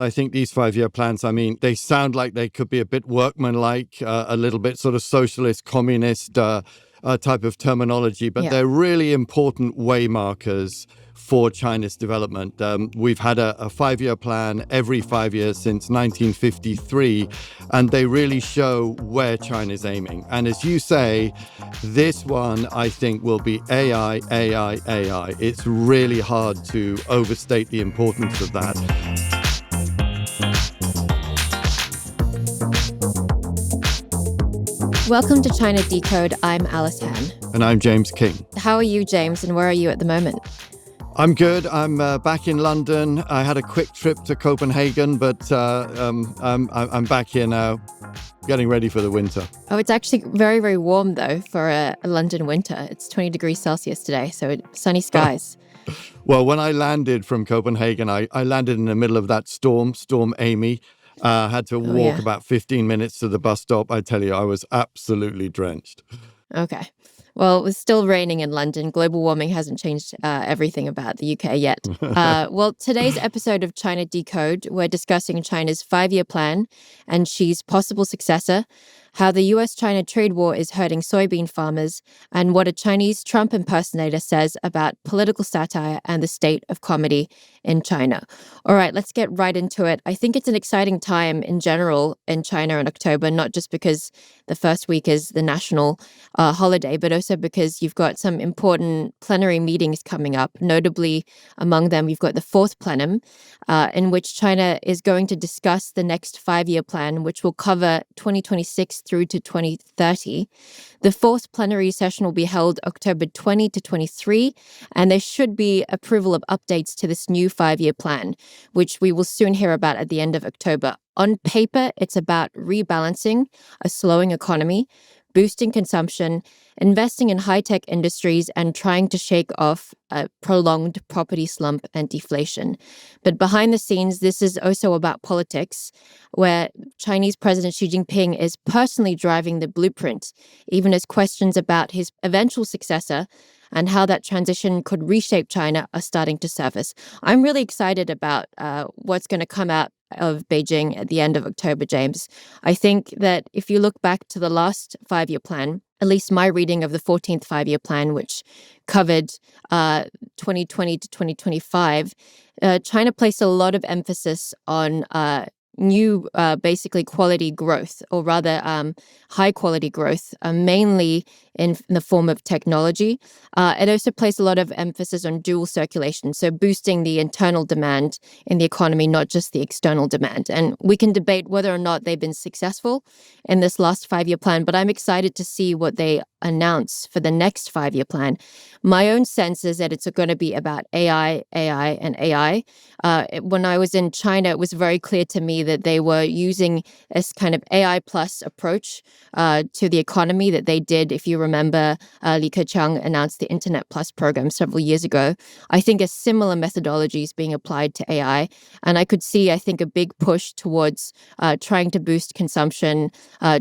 I think these 5-year plans, they sound like they could be a bit workmanlike, a little bit sort of socialist, communist type of terminology, but Yeah. they're really important waymarkers for China's development. We've had a 5-year plan every 5 years since 1953, and they really show where China's aiming. And as you say, this one, I think, will be AI, AI, AI. It's really hard to overstate the importance of that. Welcome to China Decode. I'm Alice Han. And I'm James Kynge. How are you, James, and where are you at the moment? I'm good. I'm back in London. I had a quick trip to Copenhagen, but I'm back here now, getting ready for the winter. Oh, it's actually very, very warm, though, for a London winter. It's 20 degrees Celsius today, so sunny skies. Well, when I landed from Copenhagen, I landed in the middle of that Storm Amy. Had to walk about 15 minutes to the bus stop. I tell you, I was absolutely drenched. Okay. Well, it was still raining in London. Global warming hasn't changed everything about the UK yet. Well, today's episode of China Decode, we're discussing China's 5-year plan and Xi's possible successor, how the US-China trade war is hurting soybean farmers, and what a Chinese Trump impersonator says about political satire and the state of comedy in China. All right, let's get right into it. I think it's an exciting time in general in China in October, not just because the first week is the national holiday, but also because you've got some important plenary meetings coming up. Notably, among them, you've got the fourth plenum, in which China is going to discuss the next 5-year plan, which will cover 2026 through to 2030. The fourth plenary session will be held October 20 to 23, and there should be approval of updates to this new 5-year plan, which we will soon hear about at the end of October. On paper, it's about rebalancing a slowing economy, boosting consumption, investing in high-tech industries, and trying to shake off a prolonged property slump and deflation. But behind the scenes, this is also about politics, where Chinese President Xi Jinping is personally driving the blueprint, even as questions about his eventual successor and how that transition could reshape China are starting to surface. I'm really excited about what's going to come out of Beijing at the end of October, James. I think that if you look back to the last 5-year plan, at least my reading of the 14th 5-year plan, which covered 2020 to 2025, China placed a lot of emphasis on new, basically quality growth, or rather high quality growth, mainly in the form of technology. It also placed a lot of emphasis on dual circulation, so boosting the internal demand in the economy, not just the external demand. And we can debate whether or not they've been successful in this last 5-year plan, but I'm excited to see what they announce for the next 5-year plan. My own sense is that it's going to be about AI, AI, and AI. When I was in China, it was very clear to me that they were using this kind of AI plus approach to the economy that they did. If you remember, Li Keqiang announced the Internet Plus program several years ago. I think a similar methodology is being applied to AI. And I could see, I think, a big push towards trying to boost consumption,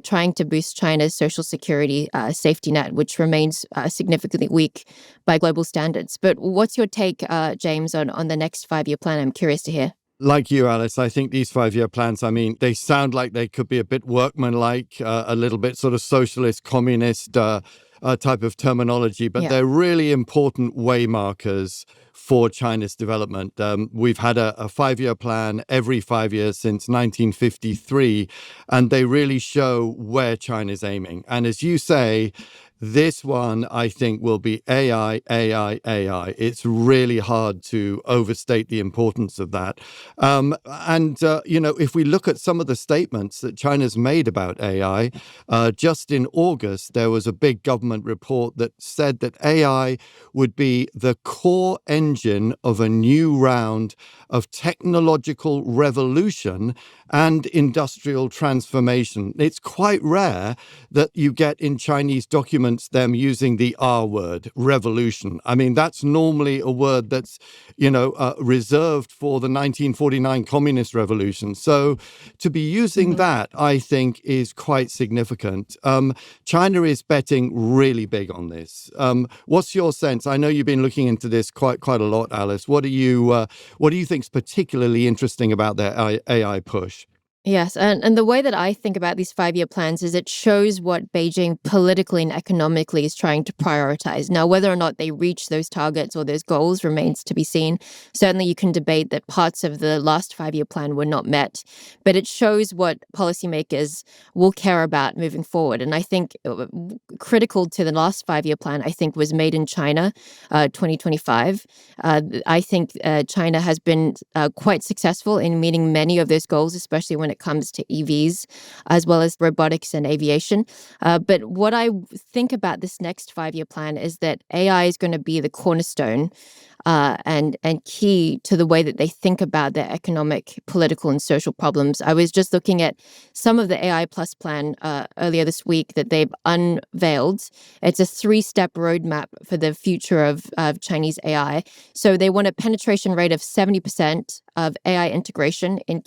trying to boost China's social security safety net, which remains significantly weak by global standards. But what's your take, James, on the next 5-year plan? I'm curious to hear. Like you, Alice, I think these 5-year plans, they sound like they could be a bit workmanlike, a little bit sort of socialist, communist type of terminology, but they're really important waymarkers for China's development. We've had a 5-year plan every 5 years since 1953, and they really show where China's aiming. And as you say, this one, I think, will be AI, AI, AI. It's really hard to overstate the importance of that. If we look at some of the statements that China's made about AI, just in August, there was a big government report that said that AI would be the core engine of a new round of technological revolution and industrial transformation. It's quite rare that you get in Chinese documents documents them using the R word, revolution. I mean, that's normally a word that's, reserved for the 1949 communist revolution. So to be using that, I think, is quite significant. China is betting really big on this. What's your sense? I know you've been looking into this quite a lot, Alice. What do you think is particularly interesting about their AI push? Yes, and the way that I think about these 5-year plans is it shows what Beijing politically and economically is trying to prioritize. Now, whether or not they reach those targets or those goals remains to be seen. Certainly, you can debate that parts of the last 5-year plan were not met, but it shows what policymakers will care about moving forward. And I think critical to the last 5-year plan, I think, was Made in China 2025. I think China has been quite successful in meeting many of those goals, especially when it comes to EVs, as well as robotics and aviation. But what I think about this next 5-year plan is that AI is going to be the cornerstone and key to the way that they think about their economic, political, and social problems. I was just looking at some of the AI Plus plan earlier this week that they've unveiled. It's a 3-step roadmap for the future of Chinese AI. So they want a penetration rate of 70% of AI integration in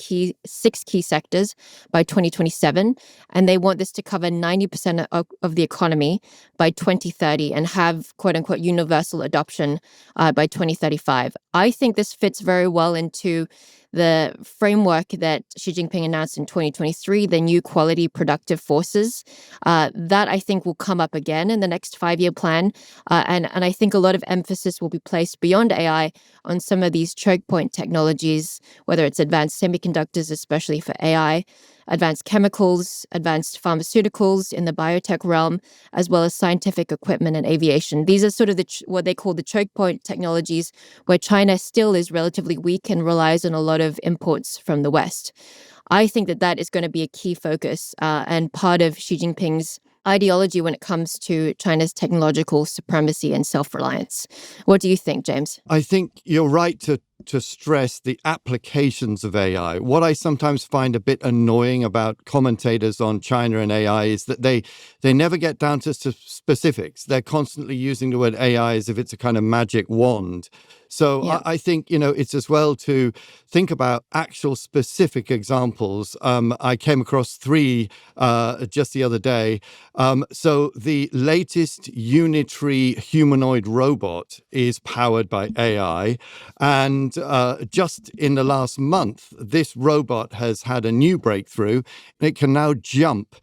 6 key sectors by 2027. And they want this to cover 90% of the economy by 2030 and have, quote unquote, universal adoption by 2035. I think this fits very well into the framework that Xi Jinping announced in 2023, the new quality productive forces. That I think will come up again in the next 5-year plan. And I think a lot of emphasis will be placed beyond AI on some of these choke point technologies, whether it's advanced semiconductors, especially for AI, advanced chemicals, advanced pharmaceuticals in the biotech realm, as well as scientific equipment and aviation. These are sort of what they call the choke point technologies, where China still is relatively weak and relies on a lot of imports from the West. I think that is going to be a key focus and part of Xi Jinping's ideology when it comes to China's technological supremacy and self-reliance. What do you think, James? I think you're right to stress the applications of AI. What I sometimes find a bit annoying about commentators on China and AI is that they never get down to specifics. They're constantly using the word AI as if it's a kind of magic wand. So yeah. I think, it's as well to think about actual specific examples. I came across 3 just the other day. So the latest unitary humanoid robot is powered by AI. And just in the last month, this robot has had a new breakthrough. It can now jump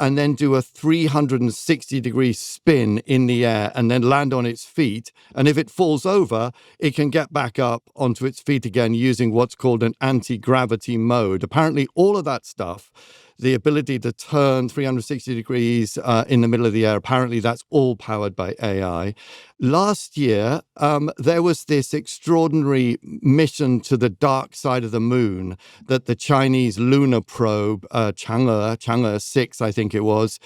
and then do a 360-degree spin in the air and then land on its feet. And if it falls over, it can get back up onto its feet again using what's called an anti-gravity mode. Apparently, all of that stuff, the ability to turn 360 degrees in the middle of the air, apparently that's all powered by AI. Last year, there was this extraordinary mission to the dark side of the moon that the Chinese lunar probe, Chang'e 6, I think it was,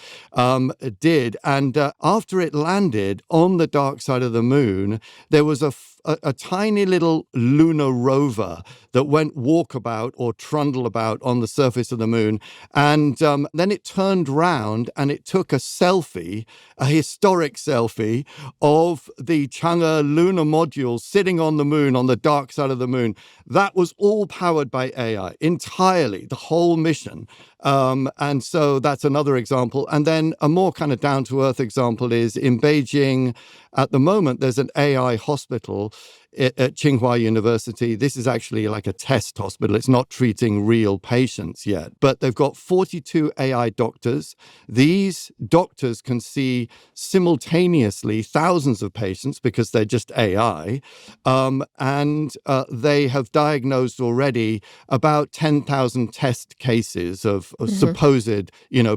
did. And after it landed on the dark side of the moon, there was a tiny little lunar rover that went walkabout or trundle about on the surface of the moon. And then it turned round and it took a selfie, a historic selfie of the Chang'e lunar module sitting on the moon, on the dark side of the moon. That was all powered by AI, entirely, the whole mission. And so that's another example. And then a more kind of down-to-earth example is in Beijing. At the moment, there's an AI hospital at Tsinghua University. This is actually like a test hospital. It's not treating real patients yet, but they've got 42 AI doctors. These doctors can see simultaneously thousands of patients because they're just AI. And they have diagnosed already about 10,000 test cases of supposed,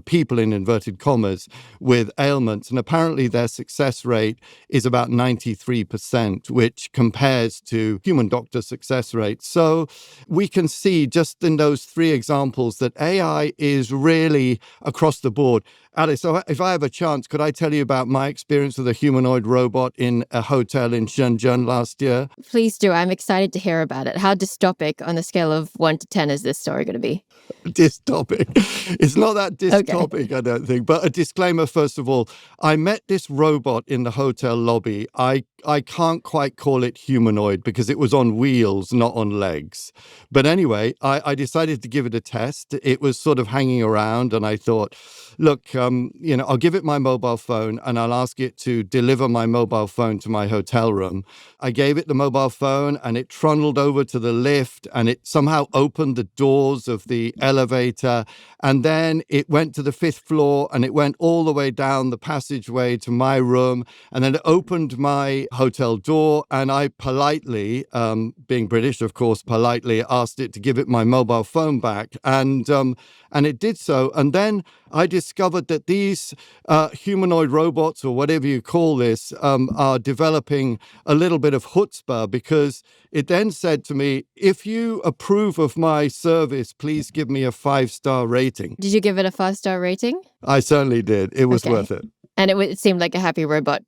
people in inverted commas with ailments. And apparently their success rate is about 93%, which compares compares to human doctor success rates. So we can see just in those three examples that AI is really across the board. Alice, so if I have a chance, could I tell you about my experience with a humanoid robot in a hotel in Shenzhen last year? Please do. I'm excited to hear about it. How dystopic on the scale of 1 to 10 is this story going to be? Dystopic. It's not that dystopic, Okay. I don't think. But a disclaimer, first of all, I met this robot in the hotel lobby. I can't quite call it humanoid because it was on wheels, not on legs. But anyway, I decided to give it a test. It was sort of hanging around, and I thought, look, I'll give it my mobile phone and I'll ask it to deliver my mobile phone to my hotel room. I gave it the mobile phone and it trundled over to the lift and it somehow opened the doors of the elevator. And then it went to the 5th floor and it went all the way down the passageway to my room. And then it opened my hotel door. And I politely, being British, of course, politely asked it to give it my mobile phone back. And it did so. And then I discovered that these humanoid robots, or whatever you call this, are developing a little bit of chutzpah, because it then said to me, if you approve of my service, please give me a 5-star rating. Did you give it a 5-star rating? I certainly did. It was worth it. And it seemed like a happy robot.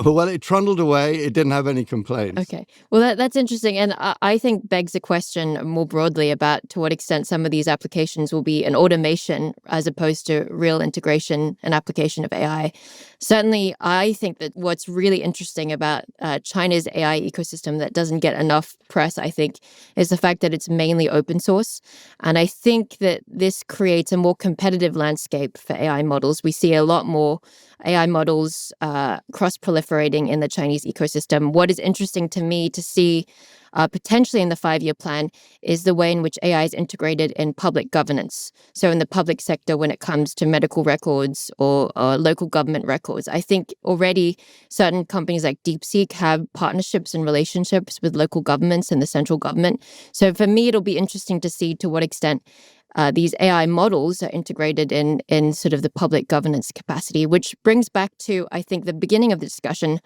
Well, it trundled away. It didn't have any complaints. Okay. Well, that's interesting. And I think begs a question more broadly about to what extent some of these applications will be an automation as opposed to real integration and application of AI. Certainly, I think that what's really interesting about China's AI ecosystem that doesn't get enough press, I think, is the fact that it's mainly open source. And I think that this creates a more competitive landscape for AI models. We see a lot more AI models cross-proliferating in the Chinese ecosystem. What is interesting to me to see potentially in the 5-year plan is the way in which AI is integrated in public governance. So in the public sector, when it comes to medical records or local government records, I think already certain companies like DeepSeek have partnerships and relationships with local governments and the central government. So for me, it'll be interesting to see to what extent these AI models are integrated in sort of the public governance capacity, which brings back to, I think, the beginning of the discussion.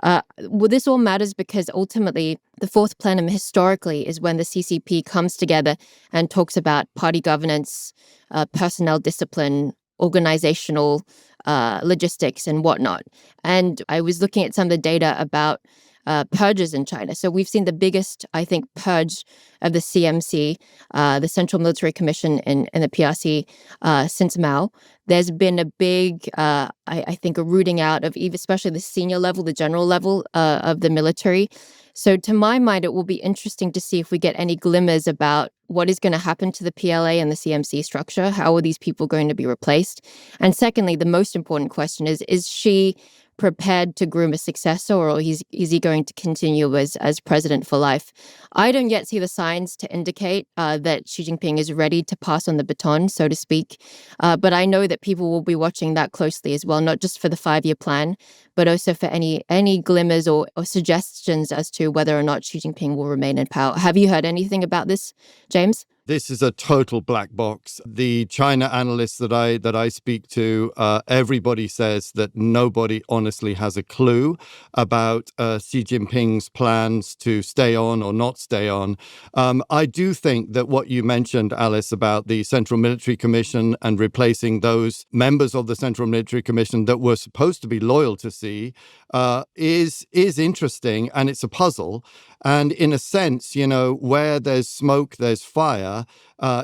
Well, this all matters because ultimately the fourth plenum historically is when the CCP comes together and talks about party governance, personnel discipline, organizational logistics and whatnot. And I was looking at some of the data about purges in China. So we've seen the biggest, I think, purge of the CMC, the Central Military Commission and the PRC since Mao. There's been a big, I think, a rooting out of especially the senior level, the general level of the military. So to my mind, it will be interesting to see if we get any glimmers about what is going to happen to the PLA and the CMC structure. How are these people going to be replaced? And secondly, the most important question is Xi prepared to groom a successor, or is he going to continue as president for life? I don't yet see the signs to indicate that Xi Jinping is ready to pass on the baton, so to speak. But I know that people will be watching that closely as well, not just for the 5-year plan, but also for any glimmers or suggestions as to whether or not Xi Jinping will remain in power. Have you heard anything about this, James? This is a total black box. The China analysts that I speak to, everybody says that nobody honestly has a clue about Xi Jinping's plans to stay on or not stay on. I do think that what you mentioned, Alice, about the Central Military Commission and replacing those members of the Central Military Commission that were supposed to be loyal to Xi is interesting, and it's a puzzle. And in a sense, where there's smoke, there's fire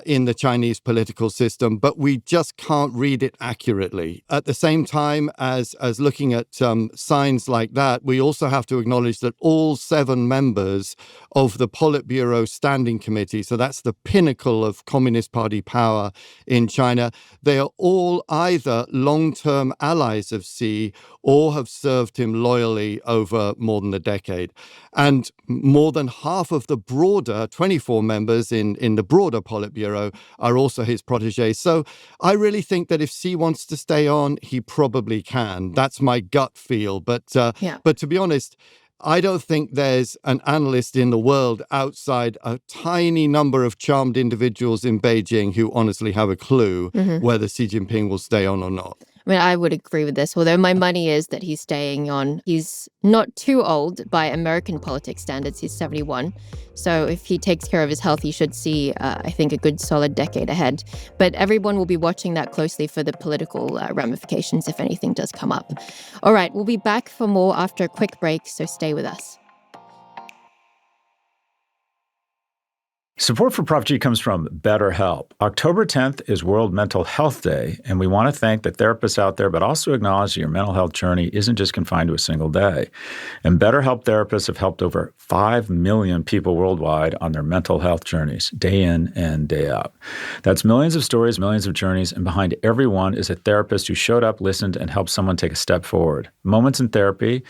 in the Chinese political system, but we just can't read it accurately. At the same time as looking at signs like that, we also have to acknowledge that all 7 members of the Politburo Standing Committee, so that's the pinnacle of Communist Party power in China, they are all either long-term allies of Xi or have served him loyally over more than a decade. And more than half of the broader 24 members in the broader Politburo are also his protégés. So I really think that if Xi wants to stay on, he probably can. That's my gut feel. But to be honest, I don't think there's an analyst in the world outside a tiny number of charmed individuals in Beijing who honestly have a clue whether Xi Jinping will stay on or not. I mean, I would agree with this, although my money is that he's staying on. He's not too old by American politics standards. He's 71. So if he takes care of his health, he should see, I think, a good solid decade ahead. But everyone will be watching that closely for the political ramifications if anything does come up. All right, we'll be back for more after a quick break, so stay with us. Support for Prop G comes from BetterHelp. October 10th is World Mental Health Day, and we want to thank the therapists out there, but also acknowledge that your mental health journey isn't just confined to a single day. And BetterHelp therapists have helped over 5 million people worldwide on their mental health journeys, day in and day out. That's millions of stories, millions of journeys, and behind every one is a therapist who showed up, listened, and helped someone take a step forward. Moments in therapy,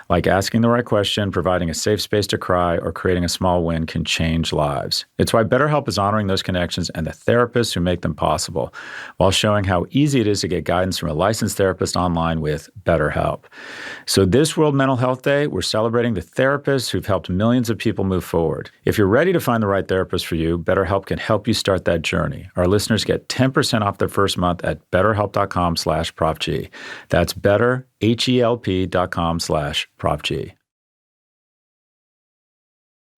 like asking the right question, providing a safe space to cry, or creating a small win, can change lives. It's why BetterHelp is honoring those connections and the therapists who make them possible, while showing how easy it is to get guidance from a licensed therapist online with BetterHelp. So this World Mental Health Day, we're celebrating the therapists who've helped millions of people move forward. If you're ready to find the right therapist for you, BetterHelp can help you start that journey. Our listeners get 10% off their first month at betterhelp.com/PropG. That's betterhelp.com/PropG.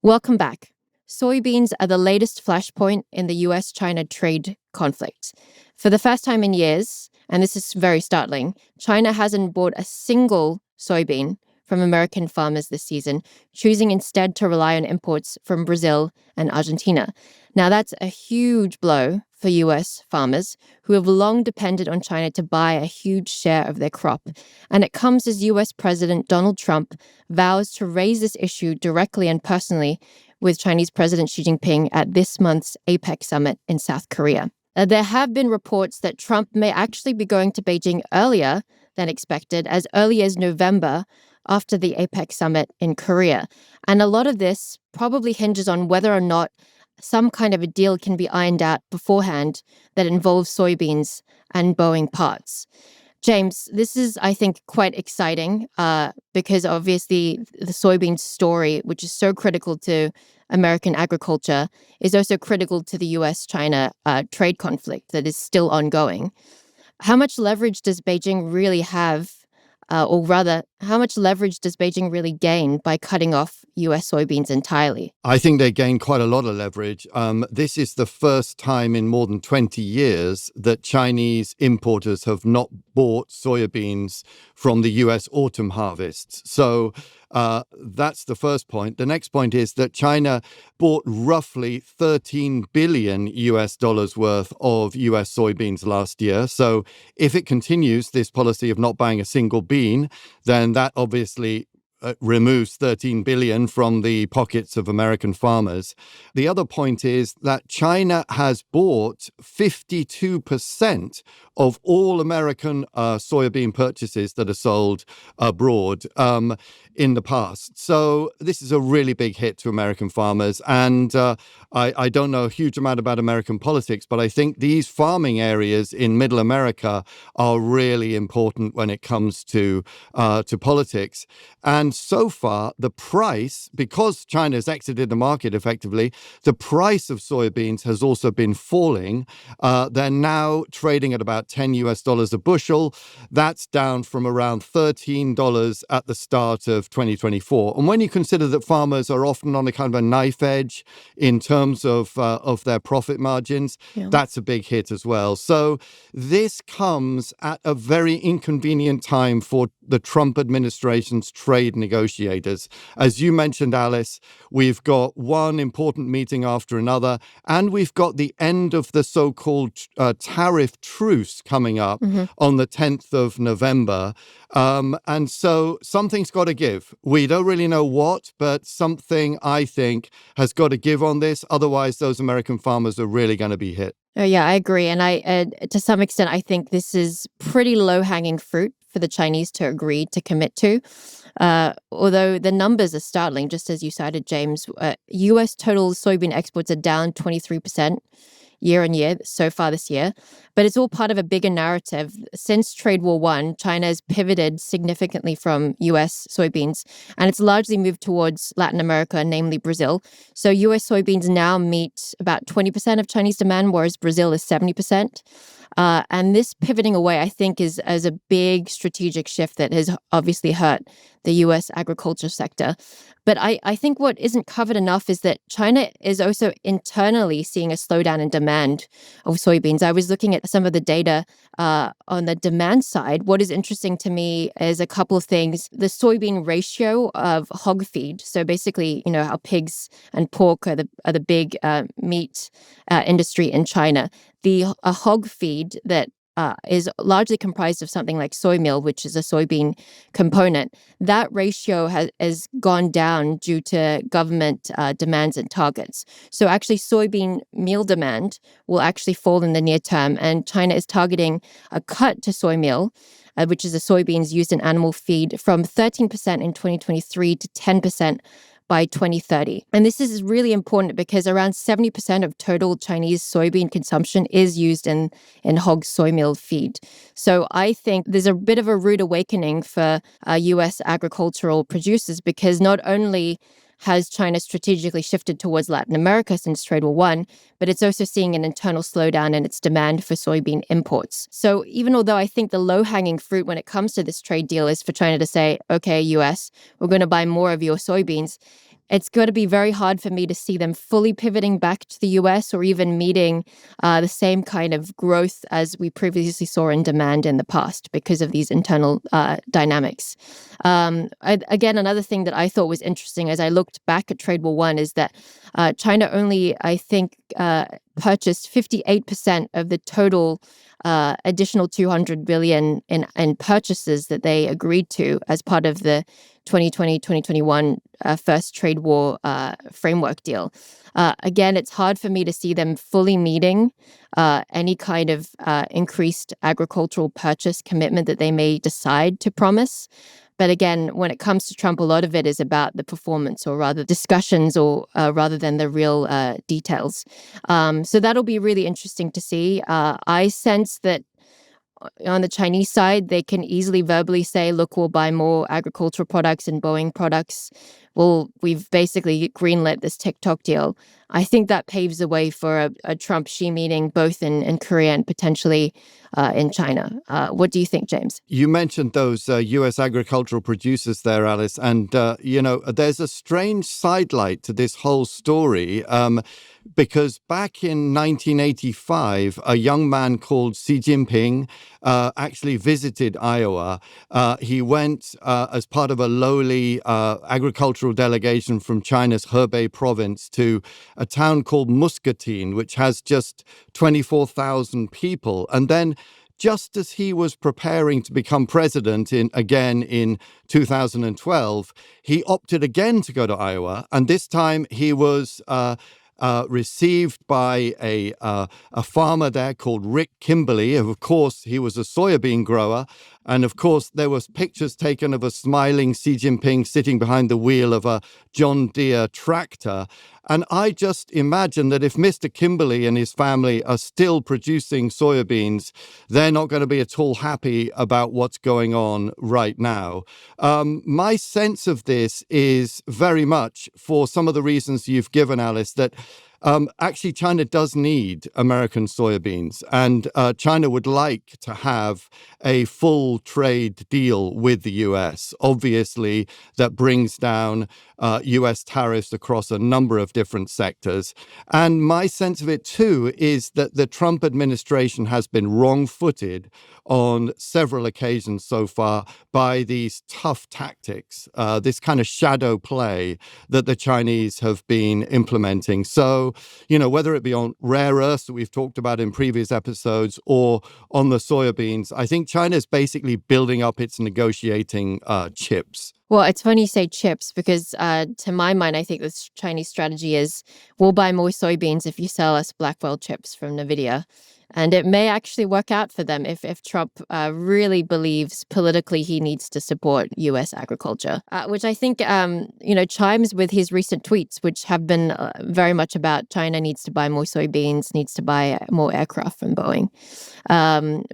Welcome back. Soybeans are the latest flashpoint in the US-China trade conflict. For the first time in years, and this is very startling, China hasn't bought a single soybean from American farmers this season, choosing instead to rely on imports from Brazil and Argentina. Now, that's a huge blow for US farmers who have long depended on China to buy a huge share of their crop. And it comes as US President Donald Trump vows to raise this issue directly and personally with Chinese President Xi Jinping at this month's APEC summit in South Korea. There have been reports that Trump may actually be going to Beijing earlier than expected, as early as November, after the APEC summit in Korea. And a lot of this probably hinges on whether or not some kind of a deal can be ironed out beforehand that involves soybeans and Boeing parts. James, this is, I think, quite exciting because obviously the soybean story, which is so critical to American agriculture, is also critical to the US-China trade conflict that is still ongoing. How much leverage does Beijing really have, or rather, how much leverage does Beijing really gain by cutting off US soybeans entirely? I think they gain quite a lot of leverage. This is the first time in more than 20 years that Chinese importers have not bought soybeans from the US autumn harvests. So that's the first point. The next point is that China bought roughly $13 billion worth of US soybeans last year. So if it continues this policy of not buying a single bean, then that obviously removes $13 billion from the pockets of American farmers. The other point is that China has bought 52% of all American soybean purchases that are sold abroad in the past. So this is a really big hit to American farmers. And I don't know a huge amount about American politics, but I think these farming areas in Middle America are really important when it comes to politics. And so far, the price, because China's exited the market effectively, the price of soybeans has also been falling. They're now trading at about $10 a bushel. That's down from around $13 at the start of 2024. And when you consider that farmers are often on a kind of a knife edge in terms of their profit margins, that's a big hit as well. So this comes at a very inconvenient time for the Trump administration's trade negotiators. As you mentioned, Alice, we've got one important meeting after another, and we've got the end of the so-called tariff truce coming up on the 10th of November. And so something's got to give. We don't really know what, but something, I think, has got to give on this. Otherwise, those American farmers are really going to be hit. Oh, yeah, I agree. And to some extent, I think this is pretty low-hanging fruit for the Chinese to agree to commit to. Although the numbers are startling, just as you cited, James. U.S. total soybean exports are down 23% year on year so far this year. But it's all part of a bigger narrative. Since Trade War I, China has pivoted significantly from U.S. soybeans, and it's largely moved towards Latin America, namely Brazil. So U.S. soybeans now meet about 20% of Chinese demand, whereas Brazil is 70%. And this pivoting away, I think, is as a big strategic shift that has obviously hurt the U.S. agriculture sector. But I think what isn't covered enough is that China is also internally seeing a slowdown in demand of soybeans. I was looking at some of the data on the demand side. What is interesting to me is a couple of things. The soybean ratio of hog feed. So basically, how pigs and pork are the big meat industry in China. A hog feed that is largely comprised of something like soy meal, which is a soybean component. That ratio has gone down due to government demands and targets. So actually soybean meal demand will actually fall in the near term, and China is targeting a cut to soy meal, which is the soybeans used in animal feed, from 13% in 2023 to 10% by 2030. And this is really important because around 70% of total Chinese soybean consumption is used in hog soy meal feed. So I think there's a bit of a rude awakening for U.S. agricultural producers, because not only has China strategically shifted towards Latin America since Trade War I, but it's also seeing an internal slowdown in its demand for soybean imports. So even although I think the low-hanging fruit when it comes to this trade deal is for China to say, okay, US, we're going to buy more of your soybeans, it's going to be very hard for me to see them fully pivoting back to the US or even meeting the same kind of growth as we previously saw in demand in the past because of these internal dynamics. Again, another thing that I thought was interesting as I looked back at Trade War I is that China only, I think, purchased 58% of the total additional 200 billion in purchases that they agreed to as part of the 2020-2021 first trade war framework deal. Again, it's hard for me to see them fully meeting any kind of increased agricultural purchase commitment that they may decide to promise. But again, when it comes to Trump, a lot of it is about the performance, or rather discussions, or rather than the real details. So that'll be really interesting to see. I sense that on the Chinese side, they can easily verbally say, look, we'll buy more agricultural products and Boeing products. Well, we've basically greenlit this TikTok deal. I think that paves the way for a Trump-Xi meeting, both in Korea and potentially in China. What do you think, James? You mentioned those U.S. agricultural producers there, Alice, and, there's a strange sidelight to this whole story. Because back in 1985, a young man called Xi Jinping actually visited Iowa. He went as part of a lowly agricultural delegation from China's Hebei province to a town called Muscatine, which has just 24,000 people. And then just as he was preparing to become president again in 2012, he opted again to go to Iowa. And this time he was received by a farmer there called Rick Kimberly. Of course, he was a soybean grower. And of course, there was pictures taken of a smiling Xi Jinping sitting behind the wheel of a John Deere tractor. And I just imagine that if Mr. Kimberly and his family are still producing soybeans, they're not going to be at all happy about what's going on right now. My sense of this is very much for some of the reasons you've given, Alice, that actually China does need American soybeans, and China would like to have a full trade deal with the US. Obviously, that brings down US tariffs across a number of different sectors. And my sense of it, too, is that the Trump administration has been wrong-footed on several occasions so far by these tough tactics, this kind of shadow play that the Chinese have been implementing. So, whether it be on rare earths that we've talked about in previous episodes or on the soybeans, I think China is basically building up its negotiating chips. Well, it's funny you say chips because to my mind, I think the Chinese strategy is we'll buy more soybeans if you sell us Blackwell chips from NVIDIA. And it may actually work out for them if Trump really believes politically he needs to support U.S. agriculture, which I think, chimes with his recent tweets, which have been very much about China needs to buy more soybeans, needs to buy more aircraft from Boeing.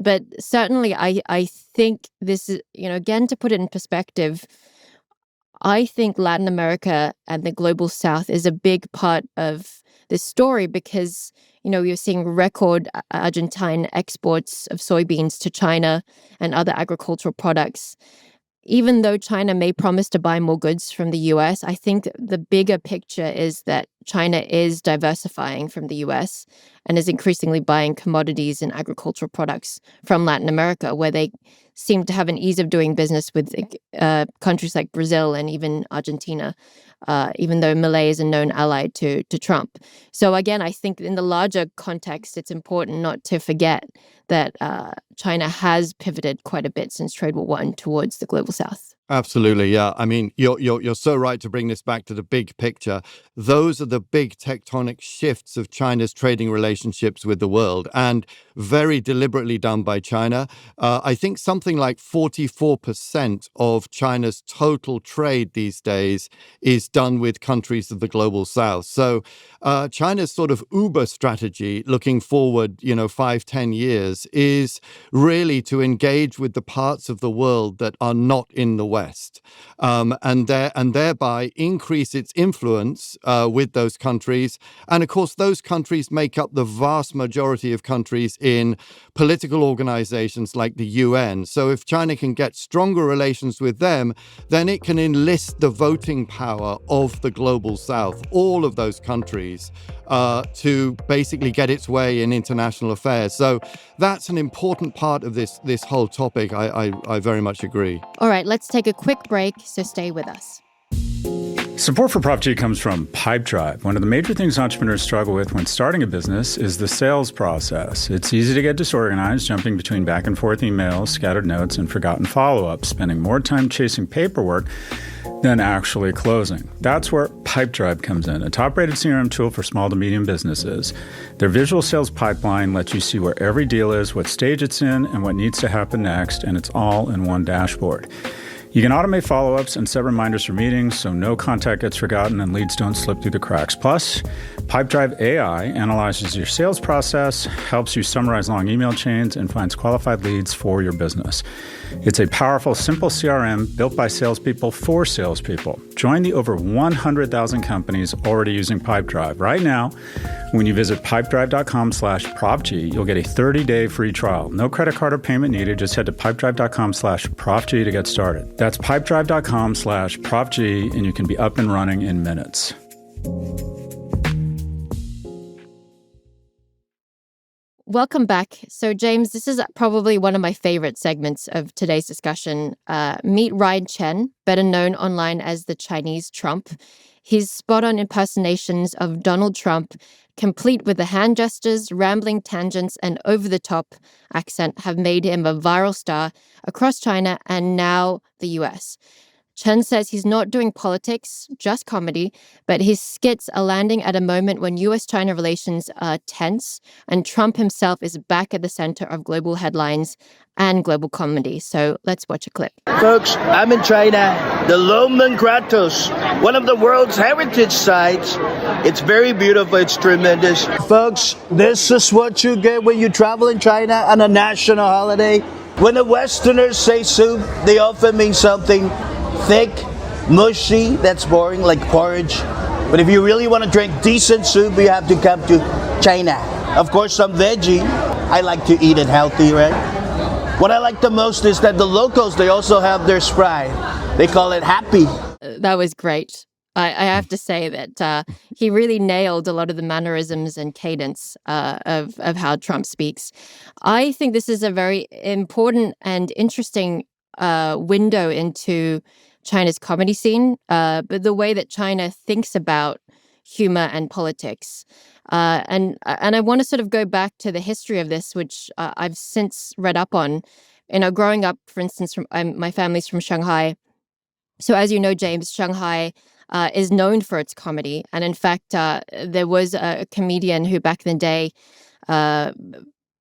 But certainly, I think this is, again, to put it in perspective, I think Latin America and the global South is a big part of this story because, you're seeing record Argentine exports of soybeans to China and other agricultural products. Even though China may promise to buy more goods from the US, I think the bigger picture is that China is diversifying from the US and is increasingly buying commodities and agricultural products from Latin America, where they seem to have an ease of doing business with countries like Brazil and even Argentina, even though Malay is a known ally to Trump. So again, I think in the larger context, it's important not to forget that China has pivoted quite a bit since Trade War I towards the global south. Absolutely, yeah. I mean, you're so right to bring this back to the big picture. Those are the big tectonic shifts of China's trading relationships with the world, and very deliberately done by China. I think something like 44% of China's total trade these days is done with countries of the global south. So China's sort of Uber strategy looking forward, 5-10 years is really to engage with the parts of the world that are not in the West, and thereby increase its influence with those countries. And of course, those countries make up the vast majority of countries in political organizations like the UN. So if China can get stronger relations with them, then it can enlist the voting power of the global South, all of those countries, to basically get its way in international affairs. So that's an important part of this whole topic. I very much agree. All right, let's take a quick break, so stay with us. Support for Prop G comes from Pipedrive. One of the major things entrepreneurs struggle with when starting a business is the sales process. It's easy to get disorganized, jumping between back and forth emails, scattered notes, and forgotten follow-ups, spending more time chasing paperwork than actually closing. That's where Pipedrive comes in, a top-rated CRM tool for small to medium businesses. Their visual sales pipeline lets you see where every deal is, what stage it's in, and what needs to happen next, and it's all in one dashboard. You can automate follow-ups and set reminders for meetings so no contact gets forgotten and leads don't slip through the cracks. Plus, Pipedrive AI analyzes your sales process, helps you summarize long email chains, and finds qualified leads for your business. It's a powerful, simple CRM built by salespeople for salespeople. Join the over 100,000 companies already using Pipedrive. Right now, when you visit pipedrive.com/PropG, you'll get a 30-day free trial. No credit card or payment needed. Just head to pipedrive.com/PropG to get started. That's pipedrive.com/PropG, and you can be up and running in minutes. Welcome back. So, James, this is probably one of my favorite segments of today's discussion. Meet Ryan Chen, better known online as the Chinese Trump. His spot-on impersonations of Donald Trump, complete with the hand gestures, rambling tangents, and over-the-top accent, have made him a viral star across China and now the US. Chen says he's not doing politics, just comedy, but his skits are landing at a moment when US-China relations are tense, and Trump himself is back at the center of global headlines and global comedy. So let's watch a clip. Folks, I'm in China, the Loman Kratos, one of the world's heritage sites. It's very beautiful, it's tremendous. Folks, this is what you get when you travel in China on a national holiday. When the Westerners say soup, they often mean something thick, mushy, that's boring, like porridge. But if you really want to drink decent soup, you have to come to China. Of course, some veggie. I like to eat it healthy, right? What I like the most is that the locals, they also have their Sprite. They call it happy. That was great. I have to say that he really nailed a lot of the mannerisms and cadence of how Trump speaks. I think this is a very important and interesting window into China's comedy scene, but the way that China thinks about humor and politics. And I want to sort of go back to the history of this, which I've since read up on. Growing up, for instance, my family's from Shanghai. So as you know, James, Shanghai is known for its comedy. And in fact, there was a comedian who back in the day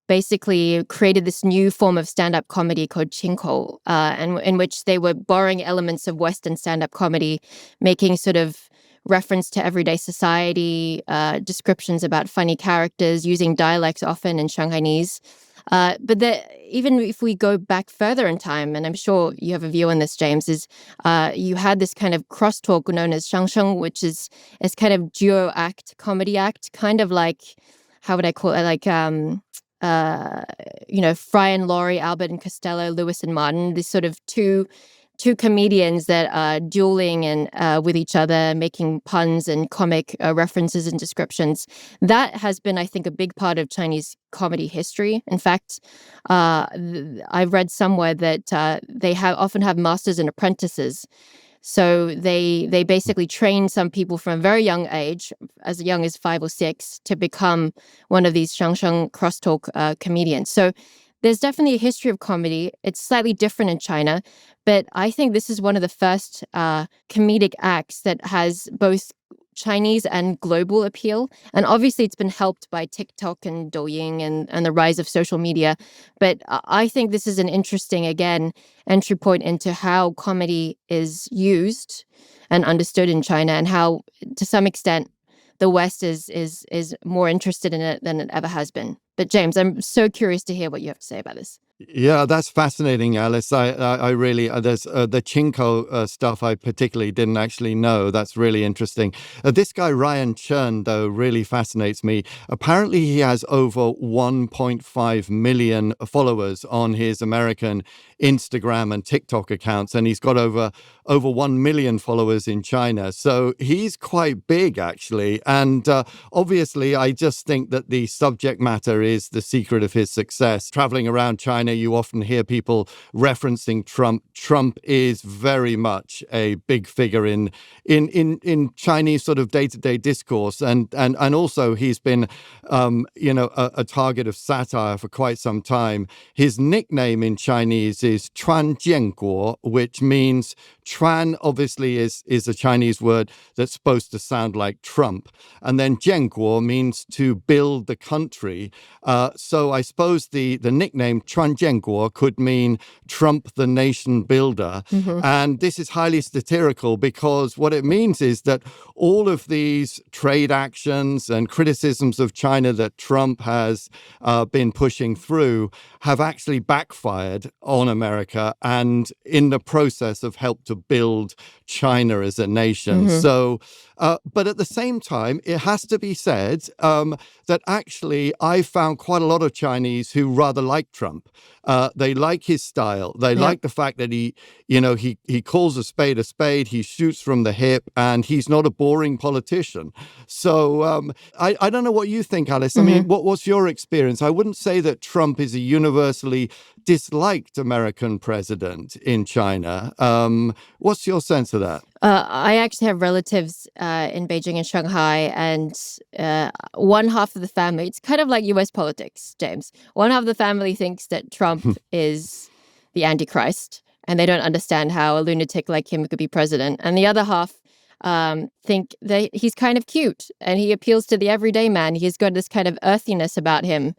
basically created this new form of stand-up comedy called Qingkou, and in which they were borrowing elements of Western stand-up comedy, making sort of reference to everyday society, descriptions about funny characters, using dialects often in Shanghainese. Even if we go back further in time, and I'm sure you have a view on this, James, is you had this kind of crosstalk known as shangsheng, which is kind of duo act, comedy act, kind of like, how would I call it? Like, Fry and Laurie, Albert and Costello, Lewis and Martin, these sort of two comedians that are dueling and with each other, making puns and comic references and descriptions. That has been, I think, a big part of Chinese comedy history. In fact, I read somewhere that they often have masters and apprentices. So they basically train some people from a very young age, as young as 5 or 6, to become one of these shangsheng crosstalk comedians. So there's definitely a history of comedy. It's slightly different in China, but I think this is one of the first comedic acts that has both Chinese and global appeal. And obviously it's been helped by TikTok and Douyin and the rise of social media. But I think this is an interesting, again, entry point into how comedy is used and understood in China, and how, to some extent, the West is more interested in it than it ever has been. But James, I'm so curious to hear what you have to say about this. Yeah, that's fascinating, Alice. I really, there's the Chinko stuff I particularly didn't actually know. That's really interesting. This guy, Ryan Chen, though, really fascinates me. Apparently, he has over 1.5 million followers on his American Instagram and TikTok accounts, and he's got over 1 million followers in China. So he's quite big, actually. And obviously, I just think that the subject matter is the secret of his success. Traveling around China, you often hear people referencing Trump. Trump is very much a big figure in Chinese sort of day-to-day discourse, and also he's been a target of satire for quite some time. His nickname in Chinese is Chuan Jianguo, which means Chuan obviously is a Chinese word that's supposed to sound like Trump, and then Jianguo means to build the country. So I suppose the nickname Chuan Jianguo could mean Trump the nation builder. Mm-hmm. And this is highly satirical because what it means is that all of these trade actions and criticisms of China that Trump has been pushing through have actually backfired on America, and in the process have helped to build China as a nation. Mm-hmm. So, but at the same time, it has to be said that actually I found quite a lot of Chinese who rather like Trump. They like his style. They like the fact that he calls a spade, he shoots from the hip, and he's not a boring politician. So I don't know what you think, Alice. Mm-hmm. I mean, what's your experience? I wouldn't say that Trump is a universally disliked American president in China. What's your sense of that? I actually have relatives in Beijing and Shanghai, and one half of the family, it's kind of like US politics, James. One half of the family thinks that Trump is the Antichrist, and they don't understand how a lunatic like him could be president. And the other half think that he's kind of cute, and he appeals to the everyday man. He's got this kind of earthiness about him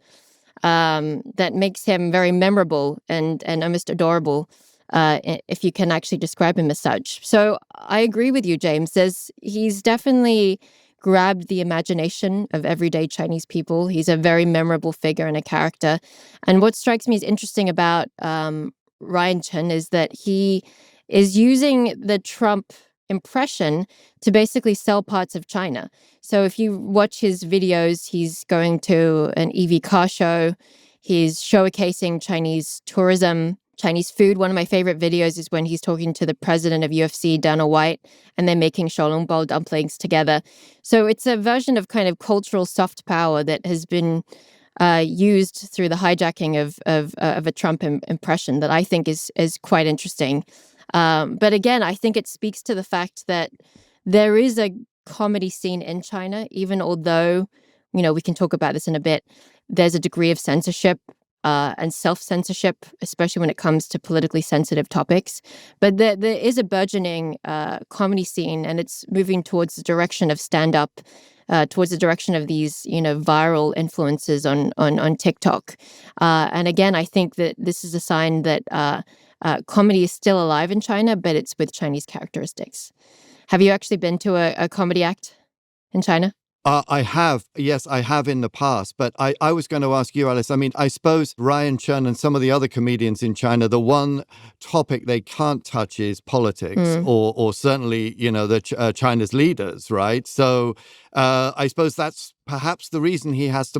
that makes him very memorable and almost adorable. If you can actually describe him as such. So I agree with you, James. He's definitely grabbed the imagination of everyday Chinese people. He's a very memorable figure and a character. And what strikes me as interesting about Ryan Chen is that he is using the Trump impression to basically sell parts of China. So if you watch his videos, he's going to an EV car show. He's showcasing Chinese tourism, Chinese food. One of my favorite videos is when he's talking to the president of UFC, Dana White, and they're making xiaolongbao dumplings together. So it's a version of kind of cultural soft power that has been used through the hijacking of a Trump impression that I think is quite interesting. But again, I think it speaks to the fact that there is a comedy scene in China, even although, we can talk about this in a bit, there's a degree of censorship and self-censorship, especially when it comes to politically sensitive topics. But there is a burgeoning comedy scene, and it's moving towards the direction of stand-up, towards the direction of these, viral influences on TikTok. And again, I think that this is a sign that comedy is still alive in China, but it's with Chinese characteristics. Have you actually been to a comedy act in China? I have. Yes, I have in the past. But I was going to ask you, Alice. I mean, I suppose Ryan Chen and some of the other comedians in China, the one topic they can't touch is politics, or certainly, China's leaders, right? So I suppose that's perhaps the reason he has to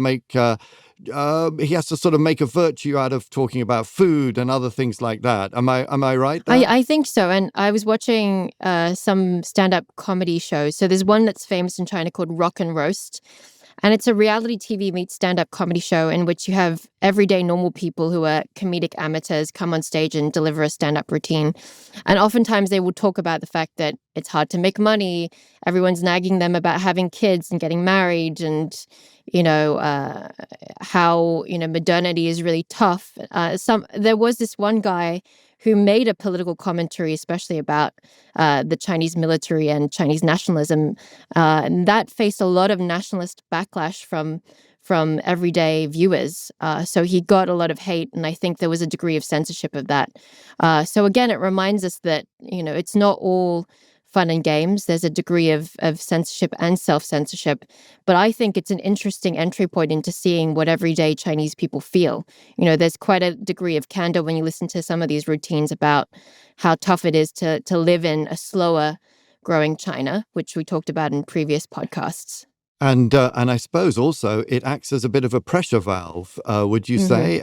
sort of make a virtue out of talking about food and other things like that. Am I right there? I think so. And I was watching some stand-up comedy shows. So there's one that's famous in China called Rock and Roast. And it's a reality TV meets stand-up comedy show in which you have everyday normal people who are comedic amateurs come on stage and deliver a stand-up routine. And oftentimes they will talk about the fact that it's hard to make money. Everyone's nagging them about having kids and getting married, and how modernity is really tough. There was this one guy who made a political commentary, especially about the Chinese military and Chinese nationalism, and that faced a lot of nationalist backlash from everyday viewers. So he got a lot of hate, and I think there was a degree of censorship of that. So again, it reminds us that it's not all fun and games. There's a degree of censorship and self-censorship. But I think it's an interesting entry point into seeing what everyday Chinese people feel. There's quite a degree of candor when you listen to some of these routines about how tough it is to live in a slower growing China, which we talked about in previous podcasts. And I suppose also it acts as a bit of a pressure valve, would you say?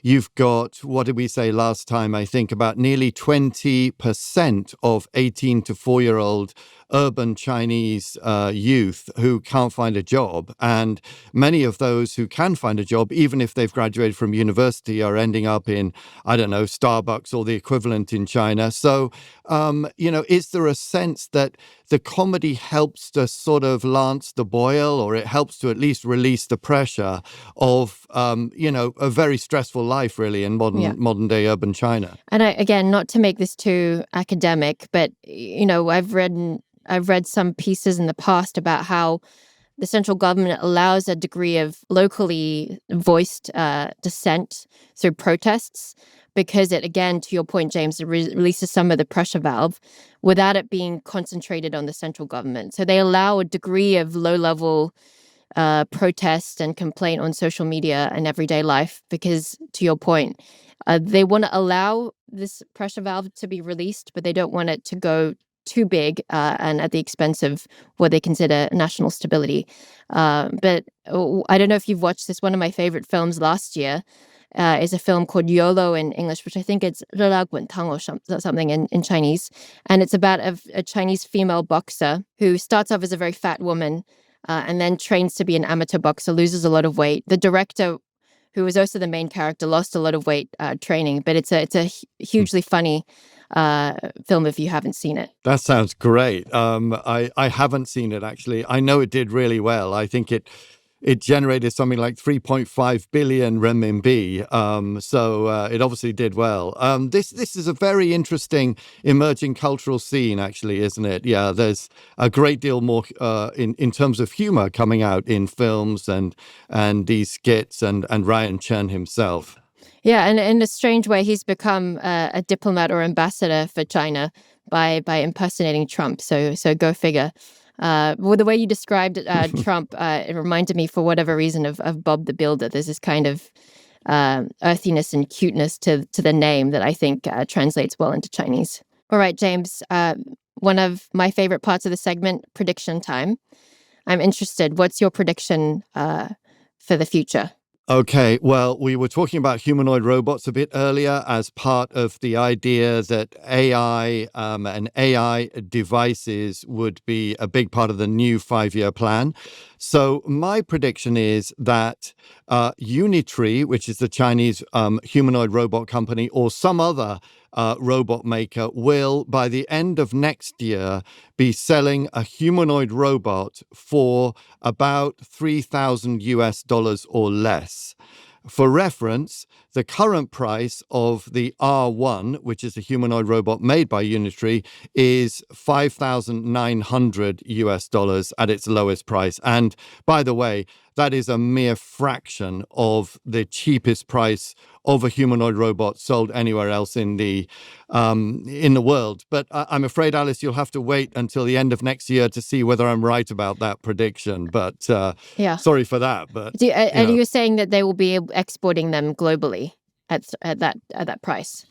You've got, what did we say last time? I think about nearly 20% of 18 to 4-year-old urban Chinese youth who can't find a job. And many of those who can find a job, even if they've graduated from university, are ending up in, I don't know, Starbucks or the equivalent in China. So, is there a sense that the comedy helps to sort of lance the boil, or it helps to at least release the pressure of, a very stressful life, really, in modern day urban China? And again, not to make this too academic, but, I've read some pieces in the past about how the central government allows a degree of locally voiced dissent through protests, because it, again, to your point, James, it releases some of the pressure valve without it being concentrated on the central government. So they allow a degree of low-level protest and complaint on social media and everyday life because, to your point, they want to allow this pressure valve to be released, but they don't want it to go too big and at the expense of what they consider national stability. But I don't know if you've watched this. One of my favorite films last year is a film called YOLO in English, which I think it's 热辣滚烫 or something in Chinese. And it's about a Chinese female boxer who starts off as a very fat woman and then trains to be an amateur boxer, loses a lot of weight. The director, who was also the main character, lost a lot of weight training, but it's a hugely funny film if you haven't seen it. That sounds great. I haven't seen it, actually. I know it did really well. I think it generated something like 3.5 billion renminbi. So it obviously did well. This is a very interesting emerging cultural scene, actually, isn't it? Yeah, there's a great deal more in terms of humor coming out in films and these skits and Ryan Chen himself. Yeah, and in a strange way, he's become a diplomat or ambassador for China by impersonating Trump. So go figure. Well, the way you described Trump, it reminded me, for whatever reason, of Bob the Builder. There's this kind of earthiness and cuteness to the name that I think translates well into Chinese. All right, James, one of my favorite parts of the segment, prediction time. I'm interested. What's your prediction for the future? Okay, well, we were talking about humanoid robots a bit earlier as part of the idea that AI and AI devices would be a big part of the new 5-year plan. So my prediction is that Unitree, which is the Chinese humanoid robot company, or some other robot maker, will, by the end of next year, be selling a humanoid robot for about $3,000 or less. For reference, the current price of the R1, which is a humanoid robot made by Unitree, is $5,900 at its lowest price. And by the way, that is a mere fraction of the cheapest price of a humanoid robot sold anywhere else in the world. But I'm afraid, Alice, you'll have to wait until the end of next year to see whether I'm right about that prediction. But sorry for that. But and you're saying that they will be exporting them globally at that price?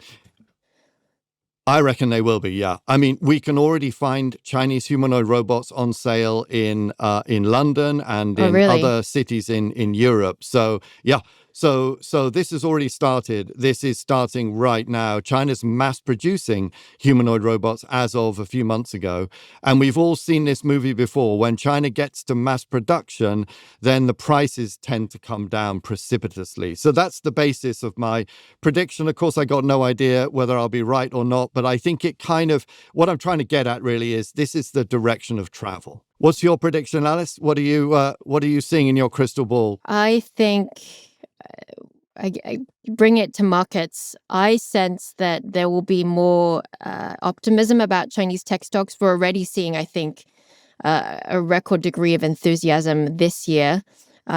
I reckon they will be, yeah. I mean, we can already find Chinese humanoid robots on sale in London and in other cities in Europe. So, yeah. So this has already started. This is starting right now. China's mass producing humanoid robots as of a few months ago. And we've all seen this movie before. When China gets to mass production, then the prices tend to come down precipitously. So that's the basis of my prediction. Of course, I got no idea whether I'll be right or not, but I think it kind of, what I'm trying to get at really is this is the direction of travel. What's your prediction, Alice? What are you seeing in your crystal ball? I think I bring it to markets. I sense that there will be more optimism about Chinese tech stocks. We're already seeing, I think, a record degree of enthusiasm this year.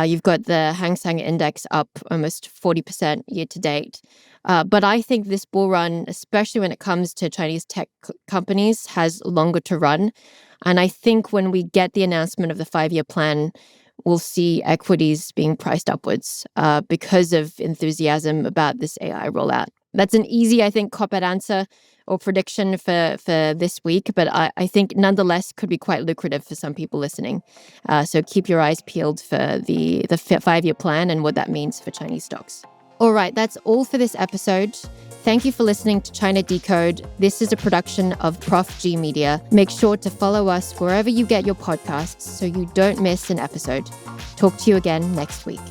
You've got the Hang Seng Index up almost 40% year to date. But I think this bull run, especially when it comes to Chinese tech companies, has longer to run. And I think when we get the announcement of the 5-year plan, we'll see equities being priced upwards because of enthusiasm about this AI rollout. That's an easy, I think, cop-out answer or prediction for this week, but I think nonetheless could be quite lucrative for some people listening. So keep your eyes peeled for the 5-year plan and what that means for Chinese stocks. All right, that's all for this episode. Thank you for listening to China Decode. This is a production of Prof G Media. Make sure to follow us wherever you get your podcasts so you don't miss an episode. Talk to you again next week.